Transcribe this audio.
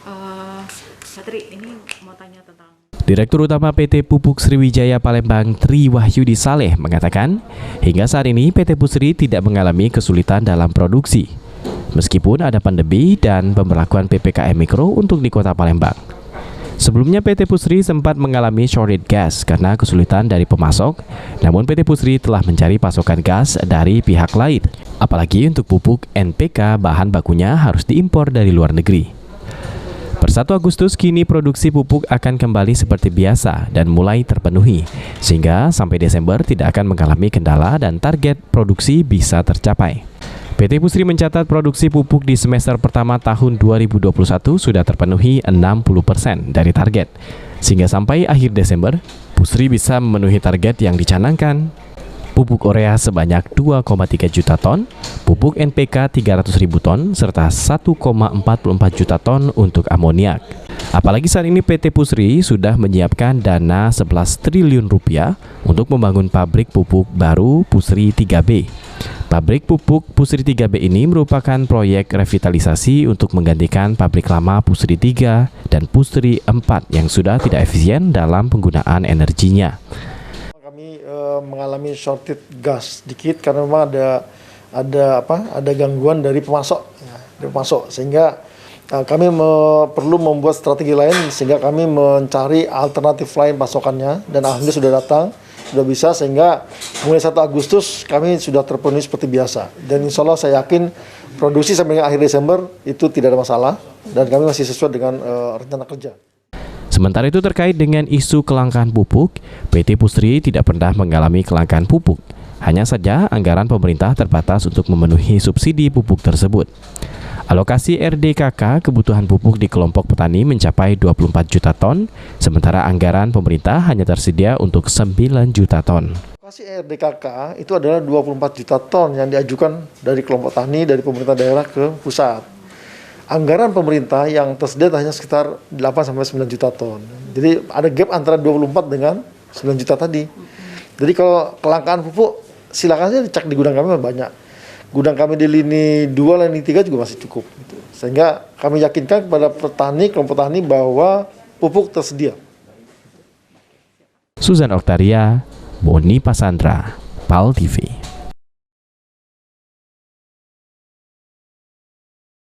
Patri, ini mau tanya tentang Direktur Utama PT Pupuk Sriwijaya Palembang Tri Wahyudi Saleh mengatakan, hingga saat ini PT Pusri tidak mengalami kesulitan dalam produksi, meskipun ada pandemi dan pemberlakuan PPKM Mikro untuk di Kota Palembang. Sebelumnya PT Pusri sempat mengalami shortage gas karena kesulitan dari pemasok, namun PT Pusri telah mencari pasokan gas dari pihak lain. Apalagi untuk pupuk NPK, bahan bakunya harus diimpor dari luar negeri. Per 1 Agustus kini produksi pupuk akan kembali seperti biasa dan mulai terpenuhi, sehingga sampai Desember tidak akan mengalami kendala dan target produksi bisa tercapai. PT Pusri mencatat produksi pupuk di semester pertama tahun 2021 sudah terpenuhi 60% dari target, sehingga sampai akhir Desember, Pusri bisa memenuhi target yang dicanangkan. Pupuk urea sebanyak 2,3 juta ton, pupuk NPK 300.000 ton, serta 1,44 juta ton untuk amoniak. Apalagi saat ini PT Pusri sudah menyiapkan dana 11 triliun rupiah untuk membangun pabrik pupuk baru Pusri 3B. Pabrik pupuk Pusri 3B ini merupakan proyek revitalisasi untuk menggantikan pabrik lama Pusri 3 dan Pusri 4 yang sudah tidak efisien dalam penggunaan energinya. Kami mengalami shortage gas sedikit karena memang ada gangguan dari pemasok, sehingga kami perlu membuat strategi lain sehingga kami mencari alternatif lain pasokannya, dan alhamdulillah sudah datang, sudah bisa, sehingga mulai 1 Agustus kami sudah terpenuhi seperti biasa, dan insya Allah saya yakin produksi sampai akhir Desember itu tidak ada masalah dan kami masih sesuai dengan rencana kerja. Sementara itu terkait dengan isu kelangkaan pupuk, PT Pusri tidak pernah mengalami kelangkaan pupuk. Hanya saja anggaran pemerintah terbatas untuk memenuhi subsidi pupuk tersebut. Alokasi RDKK kebutuhan pupuk di kelompok petani mencapai 24 juta ton, sementara anggaran pemerintah hanya tersedia untuk 9 juta ton. Alokasi RDKK itu adalah 24 juta ton yang diajukan dari kelompok tani dari pemerintah daerah ke pusat. Anggaran pemerintah yang tersedia hanya sekitar 8-9 juta ton. Jadi ada gap antara 24 dengan 9 juta tadi. Jadi kalau kelangkaan pupuk, silakan saja dicek di gudang kami banyak. Gudang kami di lini 2, lini 3 juga masih cukup. Sehingga kami yakinkan kepada petani, kelompok tani bahwa pupuk tersedia. Suzan Oktaria, Boni Pasandra, PAL TV.